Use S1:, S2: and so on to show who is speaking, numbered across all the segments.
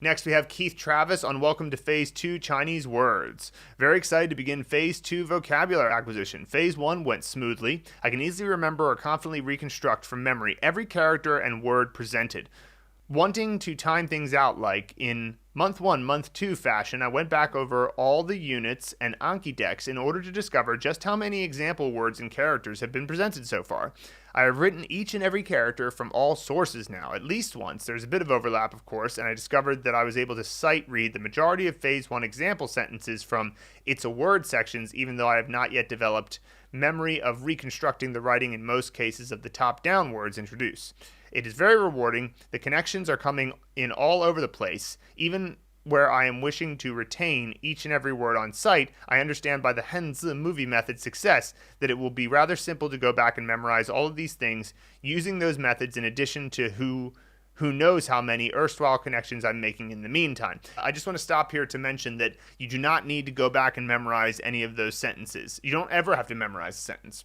S1: Next, we have Keith Travis on Welcome to Phase 2 Chinese Words. Very excited to begin Phase 2 vocabulary acquisition. Phase 1 went smoothly. I can easily remember or confidently reconstruct from memory every character and word presented. Wanting to time things out like in Month 1, Month 2 fashion, I went back over all the units and Anki decks in order to discover just how many example words and characters have been presented so far. I have written each and every character from all sources now, at least once. There's a bit of overlap, of course, and I discovered that I was able to sight read the majority of Phase 1 example sentences from It's a Word sections, even though I have not yet developed memory of reconstructing the writing in most cases of the top-down words introduced. It is very rewarding. The connections are coming in all over the place. Even where I am wishing to retain each and every word on sight, I understand by the Henzi movie method success that it will be rather simple to go back and memorize all of these things using those methods in addition to who knows how many erstwhile connections I'm making in the meantime. I just want to stop here to mention that you do not need to go back and memorize any of those sentences. You don't ever have to memorize a sentence.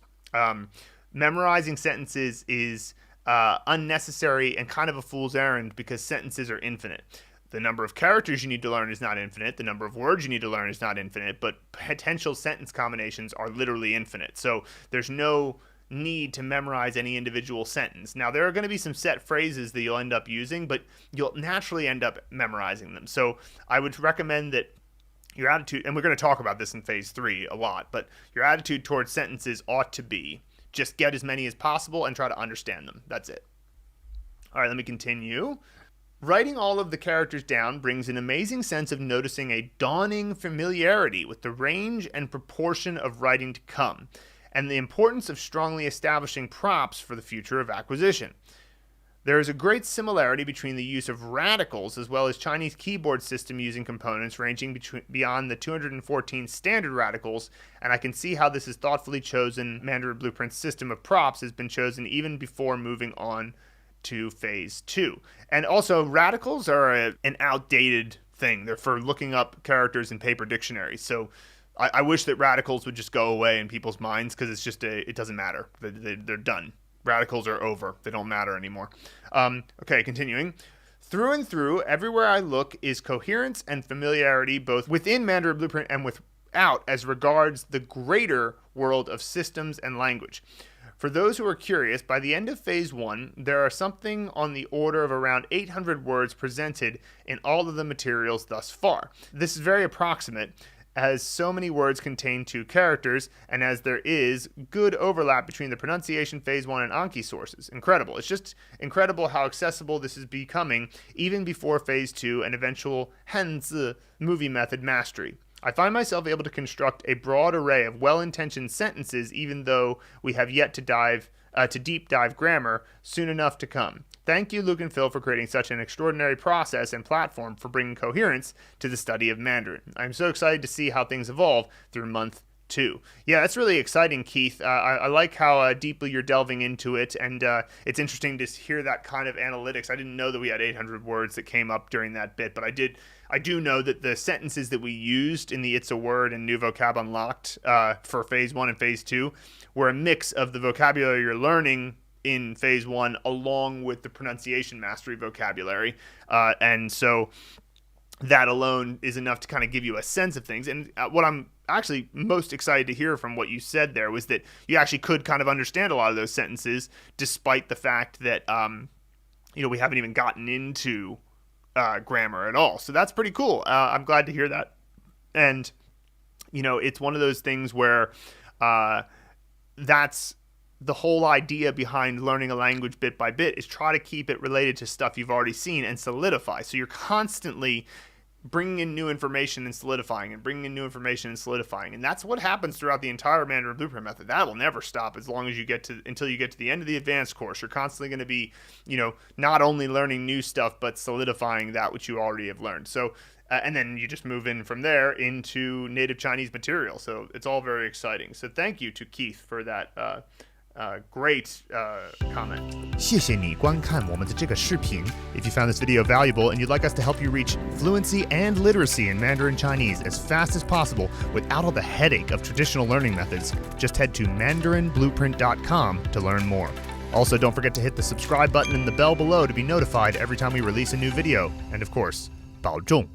S1: Memorizing sentences is unnecessary and kind of a fool's errand because sentences are infinite. The number of characters you need to learn is not infinite. The number of words you need to learn is not infinite, but potential sentence combinations are literally infinite. So there's no need to memorize any individual sentence. Now, there are going to be some set phrases that you'll end up using, but you'll naturally end up memorizing them. So I would recommend that your attitude, and we're going to talk about this in Phase 3 a lot, but your attitude towards sentences ought to be just get as many as possible and try to understand them. That's it. All right, let me continue. Writing all of the characters down brings an amazing sense of noticing a dawning familiarity with the range and proportion of writing to come, and the importance of strongly establishing props for the future of acquisition. There is a great similarity between the use of radicals as well as Chinese keyboard system using components ranging beyond the 214 standard radicals, and I can see how this is thoughtfully chosen. Mandarin Blueprint's system of props has been chosen even before moving on to Phase 2. And also, radicals are an outdated thing. They're for looking up characters in paper dictionaries. So I wish that radicals would just go away in people's minds because it's just it doesn't matter. They're done. Radicals are over. They don't matter anymore. Okay, continuing. Through and through, everywhere I look is coherence and familiarity, both within Mandarin Blueprint and without, as regards the greater world of systems and language. For those who are curious, by the end of Phase 1, there are something on the order of around 800 words presented in all of the materials thus far. This is very approximate, as so many words contain 2 characters, and as there is good overlap between the pronunciation Phase 1 and Anki sources. Incredible. It's just incredible how accessible this is becoming, even before Phase 2 and eventual Henzi movie method mastery. I find myself able to construct a broad array of well-intentioned sentences, even though we have yet to deep dive grammar, soon enough to come. Thank you, Luke and Phil, for creating such an extraordinary process and platform for bringing coherence to the study of Mandarin. I'm so excited to see how things evolve through Month 2. Yeah, that's really exciting, Keith. I like how deeply you're delving into it, and it's interesting to hear that kind of analytics. I didn't know that we had 800 words that came up during that bit, but I do know that the sentences that we used in the It's a Word and New Vocab Unlocked for Phase 1 and Phase 2 were a mix of the vocabulary you're learning in Phase 1 along with the pronunciation mastery vocabulary. And so that alone is enough to kind of give you a sense of things. And what I'm actually most excited to hear from what you said there was that you actually could kind of understand a lot of those sentences despite the fact that, we haven't even gotten into grammar at all. So that's pretty cool. I'm glad to hear that. And, it's one of those things where that's the whole idea behind learning a language bit by bit is try to keep it related to stuff you've already seen and solidify. So you're constantly bringing in new information and solidifying and bringing in new information and solidifying. And that's what happens throughout the entire Mandarin Blueprint method. That will never stop as long as until you get to the end of the advanced course. You're constantly going to be, not only learning new stuff, but solidifying that which you already have learned. So, and then you just move in from there into native Chinese material. So it's all very exciting. So thank you to Keith for that great comment.
S2: 谢谢你观看我们的这个视频. If you found this video valuable and you'd like us to help you reach fluency and literacy in Mandarin Chinese as fast as possible without all the headache of traditional learning methods, just head to mandarinblueprint.com to learn more. Also, don't forget to hit the subscribe button and the bell below to be notified every time we release a new video. And of course, 保重。